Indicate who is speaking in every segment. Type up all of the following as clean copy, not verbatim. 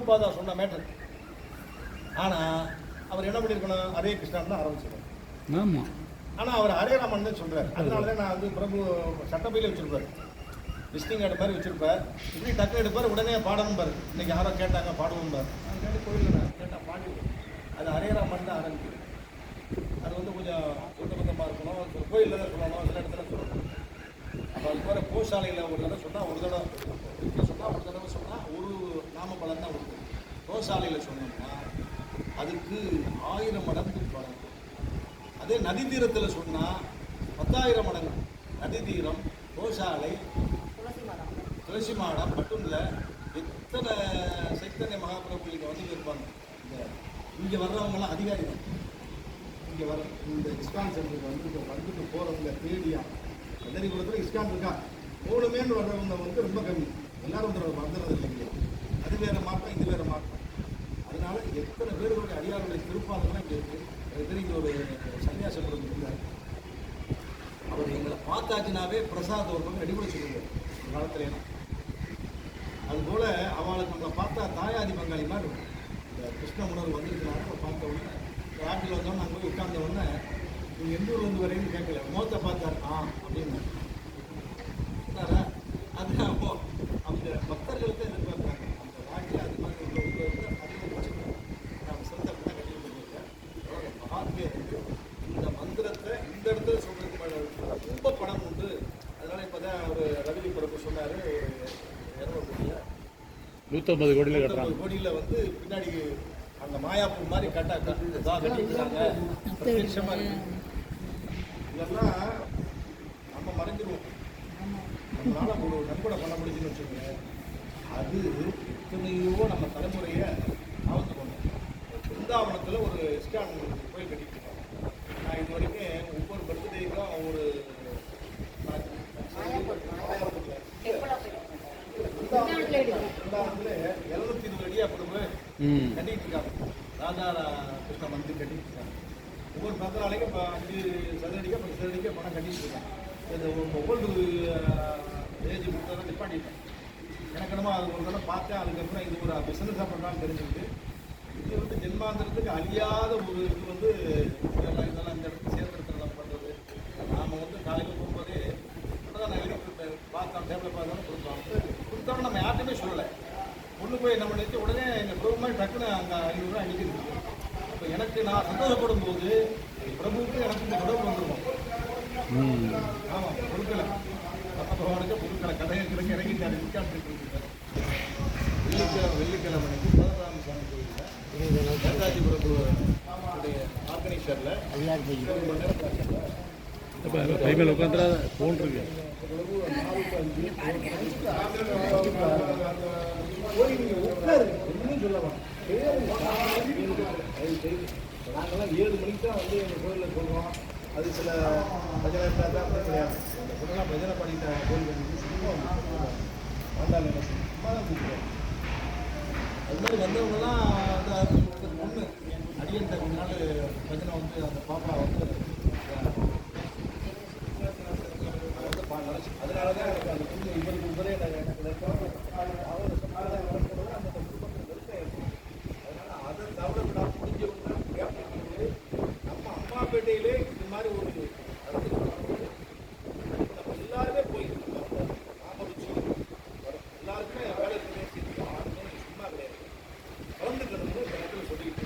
Speaker 1: குருபாதா சொன்ன மேட்டர். ஆனால் அவர் என்ன பண்ணியிருக்கணும், ஹரே கிருஷ்ணான்னு தான் ஆரம்பிச்சிருக்காரு.
Speaker 2: ஆமாம்.
Speaker 1: ஆனால் அவர் ஹரே ராமன் தான் சொல்கிறார். அதனால தான் நான் வந்து பிரபு சட்டப்பையில் வச்சுருப்பார், விசிட்டிங் கார்டு மாதிரி வச்சுருப்பார். இப்படி டக்கு எடுப்பார், உடனே பாடணும் பாரு. இன்னைக்கு யாரோ கேட்டாங்க பாடுவோம் பாரு. நான் கேட்டு கோயிலில் நான் கேட்டால் பாடிடுவேன். அது ஹரே ராமன் தான் ஆரம்பிக்குது. அது வந்து கொஞ்சம் கூட்டபத்தமாக இருக்கணும், கோயிலில் தான் சொல்லணும், சில இடத்துல சொல்லணும். அப்போ அது போகிற கோஷாலையில் ஒரு தடவை சொன்னால் ஒரு தடவை சொன்னால் ஒரு தடவை சொன்னால் ஒரு நாம பலன் தான் கொடுக்கும். கோஷாலையில் சொன்னோம்னா அதுக்கு 1000 மடங்கு பலன். அதே நதி தீரத்தில் சொன்னால் 10,000 மடங்கு. நதி தீரம், கோஷாலை, துளசி மாடம் மட்டும் இல்லை, எத்தனை சைத்தன்ய மகாபிரபு இங்கே வந்து இருப்பாங்க. இங்கே வர்றவங்களாம் அதிகாரிகள். இங்கே வர இந்த இஸ்கான் சென்டருக்கு வந்துட்டு போகிறவங்க தேடியா கல்லறிகுளத்தில் இஸ்கான் இருக்கா 3 மேல் வர்றவங்க வந்து ரொம்ப கம்மி. எல்லாரும் வந்துடுறது இல்லைங்க. அது வேறு மாற்றம், இது வேறு மாற்றம். அதனால எத்தனை பேர்களுடைய அடியாருடைய திருப்பாதம்லாம் இங்கே இருக்குது. எனக்கு தெரிஞ்ச ஒரு சன்னியாசம் இருந்தார். அவர் எங்களை பார்த்தாச்சுனாவே பிரசாத் ஒரு பக்கம் ரெடி பண்ணி சொல்லுவார் இந்த காலத்துலாம். அதுபோல் அவளுக்கு நம்மளை பார்த்தா தாயாதி பங்காளி மாதிரி இருக்கும். இந்த கிருஷ்ண உணர்வு வந்திருக்கிறாங்க. பார்த்த உடனே ஆட்டில் வந்தோம், நாங்கள் போய் உட்கார்ந்த உடனே நீங்கள் எந்த ஊர் வந்து வரையும் கேட்கல, மோத்தை பார்த்தார் அப்படின்னு அது அந்த பக்தர்களுக்கு எதிர்பார்க்குறாங்க. அந்த நாட்டில் அது மாதிரி உள்ள அதிகம் நம்ம சிறந்த கட்டி பண்ணியிருக்கேன். மகாத்மியம் இருக்கு. இந்த மந்திரத்தை இந்த இடத்துல சொல்றதுக்கு ரொம்ப பணம் உண்டு. அதனால இப்போ தான் ஒரு ரவி பிரபு சொன்னார், ஒரு
Speaker 2: 150 கோடியில் கட்டுறாங்க.
Speaker 1: கோடியில் வந்து பின்னாடி அந்த மாயாப்பூர் மாதிரி கட்டிக்கிறாங்க. பிரத்யட்சமா இருக்கு. இதெல்லாம் நம்ம மறைஞ்சிருவோம். நம்மளால ஒரு நன்கொடை பண்ண முடியுதுன்னு வச்சுக்கோங்க. அது எத்தனையோ நம்ம தலைமுறையை ஆபத்து கொண்டோம். பிருந்தாவனத்தில் ஒரு இஸ்கான் கோயில் கட்டிட்டு இருக்காங்க. நான் இது வரைக்கும் ஒவ்வொரு பர்த்டேக்கும் ஒரு பிருந்தாவனத்தில் 720 அடியாக கொடுமை கட்டிட்டு இருக்காங்க. ராதா கிருஷ்ண மந்திர் கட்டிட்டு இருக்காங்க. ஒவ்வொரு பத்திராலையும் 5 சதுரடிக்க 10 சதுரடிக்க பணம் கட்டிட்டு இருக்காங்க. இந்த ஓல்டு ஏஜ் புத்தகம் நிப்பாட்டிட்டேன். எனக்கு என்னமோ அது ஒரு தடவை பார்த்தேன். அதுக்கப்புறம் இது ஒரு பிஸ்னஸாக பண்ணுறான்னு தெரிஞ்சுக்கிட்டு இது வந்து ஜென்மாந்திரத்துக்கு அழியாத ஒரு இது வந்து இதெல்லாம் இந்த இடத்துக்கு சேர்த்துறதுலாம் பண்ணுறது. நாம் வந்து காலையில் போகும்போதே தான் நான் எழுதி பார்த்தோம், டேபிளை பார்த்தாலும் கொடுத்தோம் நம்ம யார்ட்டுமே சொல்லலை. கொண்டு போய் என்ன பண்ணிட்டு உடனே எங்கள் பிரபு மாதிரி டக்குன்னு அங்கே 500 ரூபா அடிக்கிறது. அப்போ எனக்கு நான் சந்தோஷப்படும் போது பிரபுவுக்கு எனக்கு இந்த தொடர்பு வந்துருவோம். ஆமாம், பொருட்களை பகவானுக்கு பொருட்களை கடைகளுக்கு இறங்கிட்டாரு. வெள்ளிக்கிழமை பதராம சாமி கோயிலில் நேதாஜி பிரபு ஆர்கனைசரில்
Speaker 2: கைமேல் உட்காந்துரா ஃபோன் இருக்கு.
Speaker 1: ஒன்றும் சொல்லலாம். நாங்கள்லாம் 7 மணிக்கு தான் வந்து எங்கள் கோயிலில் சொல்லுவோம். அது சில பஜனை தான் அப்படி கிடையாது. அந்த பொண்ணெல்லாம் பஜனை பண்ணிட்டாங்க. கோயில் சும்மா ஆண்டாள் என்ன சும்மா தான் கூப்பிடுவோம். அது மாதிரி வந்தவங்கலாம் அந்த பொண்ணு அடியன்ட்ட கொஞ்ச நாள் பஜனை வந்து அந்த பாப்பா வந்து அதனால தான் எனக்கு அந்த பொண்ணு இவருக்கு உபரே எனக்கு அவர் சொன்னால அந்த குடும்பத்தில் நெருக்கம். அதனால் அதை தவிர விடாம முடிஞ்சவங்க நம்ம அம்மாப்பேட்டையிலே இது மாதிரி ஒரு நம்ம எல்லாருமே போய் நாமருச்சி எல்லாருக்குமே வேலை இருக்கிறதே யாருமே சும்மா கிடையாது. கலந்துக்கணும்னு இந்த இடத்துல சொல்லிட்டு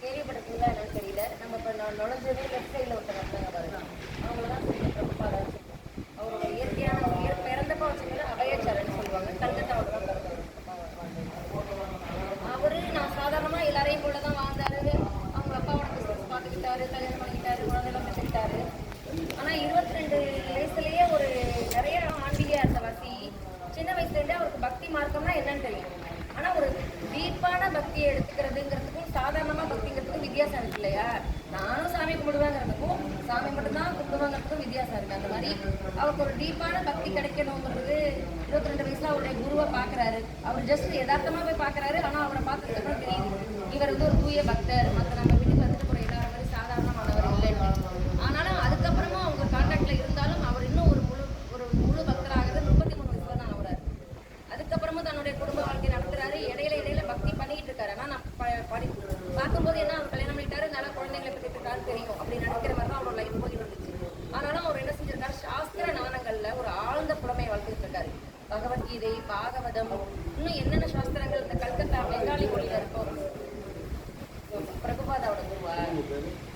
Speaker 3: கேள்விப்பட்டிருக்கீங்களா என்னன்னு தெரியல. நம்ம இப்போ நுழைஞ்சதே லெஃப்ட் சைடில் ஒருத்தர் வந்தாங்க பாருங்க. அவங்கள தான் பிரபுபாதா அவரோட இயற்கையான பிறந்தப்போ வச்சுக்கல அபயச்சரன்னு சொல்லுவாங்க. கல்கத்தாவோட தான் பிறந்தவர். அவரு நான் சாதாரணமாக எல்லாரையும் கூட தான் வாழ்ந்தாரு. அவங்க அப்பாவோட பிஸ்னஸ் பார்த்துக்கிட்டாரு, கல்யாணம் பண்ணிக்கிட்டாரு, குழந்தைலாம் பெற்றுக்கிட்டாரு. ஆனால் 22 வயசுலேயே ஒரு நிறைய ஆன்மீக அர்த்தவாசி. சின்ன வயசுலேருந்தே அவருக்கு பக்தி மார்க்கம்னா என்னன்னு தெரியும். ஆனால் ஒரு டீப்பான பக்தியை எடுத்துக்கிறதுங்கிறதுக்கும் சாதாரணமாக பக்திங்கிறதுக்கும் வித்தியாசம் இருக்கு இல்லையா? நானும் சாமி கும்பிடுவேங்கிறதுக்கும் சாமி மட்டும்தான் கும்பிடுவாங்கிறதுக்கும் வித்தியாசம் இருக்குது. அந்த மாதிரி அவருக்கு ஒரு டீப்பான பக்தி கிடைக்கணுங்கிறது 22 வயசுல அவருடைய குருவை பார்க்குறாரு. அவர் ஜஸ்ட் யதார்த்தமாக போய் பார்க்குறாரு. ஆனால் அவரை பார்த்ததுக்கப்புறம் தெரியுது இவர் வந்து ஒரு தூய பக்தர், மற்ற நம்ம வீட்டுக்கு வந்துட்டு போகிற எல்லாரும் மாதிரி சாதாரணமானவர் இல்லைன்னு. ஆனாலும் அதுக்கப்புறமா அவங்க கான்டாக்டில் இருந்தாலும் அவர் இன்னும் ஒரு முழு பக்தராகிறது 33 வயசுல தான் ஆகுறாரு. பார்த்துட்டு இருக்காரு. பகவத்கீதை, பாகவதம், இன்னும் என்னென்ன சாஸ்திரங்கள் இந்த கல்கத்தா பெங்காலி மொழியில இருக்கும். பிரபுபாதாவோட குருவா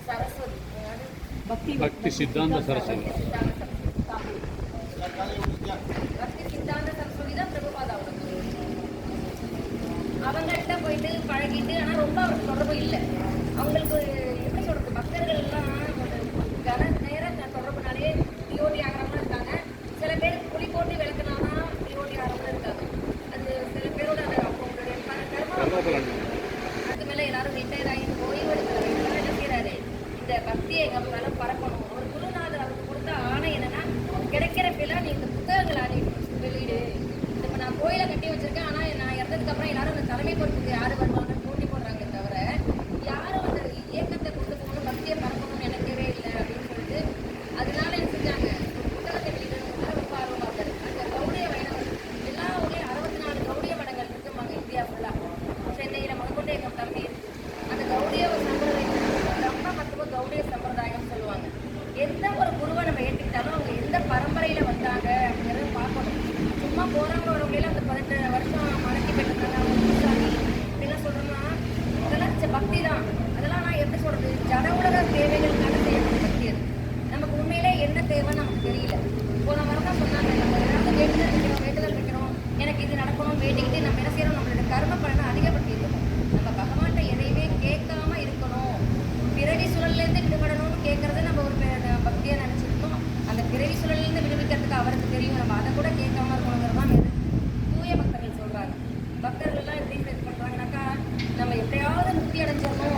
Speaker 3: சரஸ்வதி,
Speaker 2: பக்தி சித்தாந்த சரஸ்வதி.
Speaker 3: பக்தி சித்தாந்த சரஸ்வதி தான் பிரபுபாதாவோட குரு. அவங்கள்ட்ட போயிட்டு பழகிட்டு, ஆனா ரொம்ப அவருக்கு தொடர்பு இல்லை. அவங்களுக்கு எப்படி சொல்றது, பக்தர்கள் எல்லாம் ஒரு கன நேர தொடர்புனாலே டிஓடி ஆகிறவங்க இருக்காங்க. சில பேர் புலி போட்டு விளக்குனாதான் டிஓடி ஆகிறவங்க இருக்காங்க. அது சில பேரோட அந்த அவங்களுடைய கர்மம். அதுக்கு மேல எல்லாரும் ரிட்டையர் ஆகி ஓய்வு எடுக்கிறாங்க. என்ன செய்யறாரு, இந்த பக்தியை எங்க மேலும் பரப்பணும். ஒரு குருநாதர் அவருக்கு கொடுத்த ஆணை என்னன்னா, கிடைக்கிற பிள்ளை நீ இந்த புத்தகங்களை வெளியிடு. இப்ப நான் கோயிலை கட்டி வச்சிருக்கேன், ஆனா நான் இறந்ததுக்கு அப்புறம் எல்லாரும் அந்த தலைமை பொறுப்புக்கு யாரு வருவாங்க போட்டி போடுறாங்க தவிர யாரும் அந்த இயக்கத்தை கொண்டு போகணும், பக்தியை பரப்பணும்னு நினைக்கவே இல்லை அப்படின்னு சொல்லிட்டு அதனால என்ன செஞ்சாங்க, புத்தகத்தை வெளியிடணும்னா ரொம்ப ஆர்வமா இருக்காரு. அந்த கௌடிய வைணவர் எல்லா ஊர்லயும் 64 கௌடிய மடங்கள் இருக்குமாங்க இந்தியா ஃபுல்லா. சென்னையில முதற்கொண்டு எங்க தம்பி அந்த கௌடிய சம்பிரதாயம் ரொம்ப மத்துவ கௌடிய சம்பிரதாயம் சொல்லுவாங்க. எந்த ஒரு குருவை நம்ம ஏற்றுக்கிட்டாலும் அவங்க எந்த பரம்பரையில வந்தாங்க அப்படிங்கிறத பார்க்கணும். சும்மா போறவங்க வரவங்களே அந்த 18 வருஷம் மடக்கி பெற்றிருக்காங்க அவங்க பூசாரி அப்படிலாம் சொல்றோம்னா இதெல்லாம் பக்தி தான். அதெல்லாம் நான் எப்படி சொல்றது, ஜட உலக தேவைகளுக்கான செய்யக்கூடிய பக்தி. அது நமக்கு உண்மையிலே என்ன தேவைன்னு நமக்கு தெரியல. போன வாரம் தான் சொன்னாங்க, நம்ம ஏதாவது வேண்டுதல் வைக்கிறோம், எனக்கு இது நடக்கணும் வேண்டிக்கிட்டு நம்ம என்ன செய்யறோம், நம்மளோட கர்ம பலனை அதிகப்படுத்தி இருக்கணும். நம்ம பகவான்கிட்ட எதையுமே கேட்காம இருக்கணும். பிறவி சுழல்லேருந்து விடுபடணும்னு கேட்கறது நம்ம ஒரு பக்தியா நினைச்சிருக்கோம். அந்த பிறவி சுழல்லேருந்து விடுவிக்கிறதுக்கு அவருக்கு தெரியும். நம்ம அதை கூட கேட்காம இருக்கணுங்கிறது தான் தூய பக்தர்கள் சொல்றாங்க. பக்தர்கள் எல்லாம் எப்படி இது பண்றாங்கனாக்கா, நம்ம எப்படியாவது முக்தி அடைஞ்சிடணும்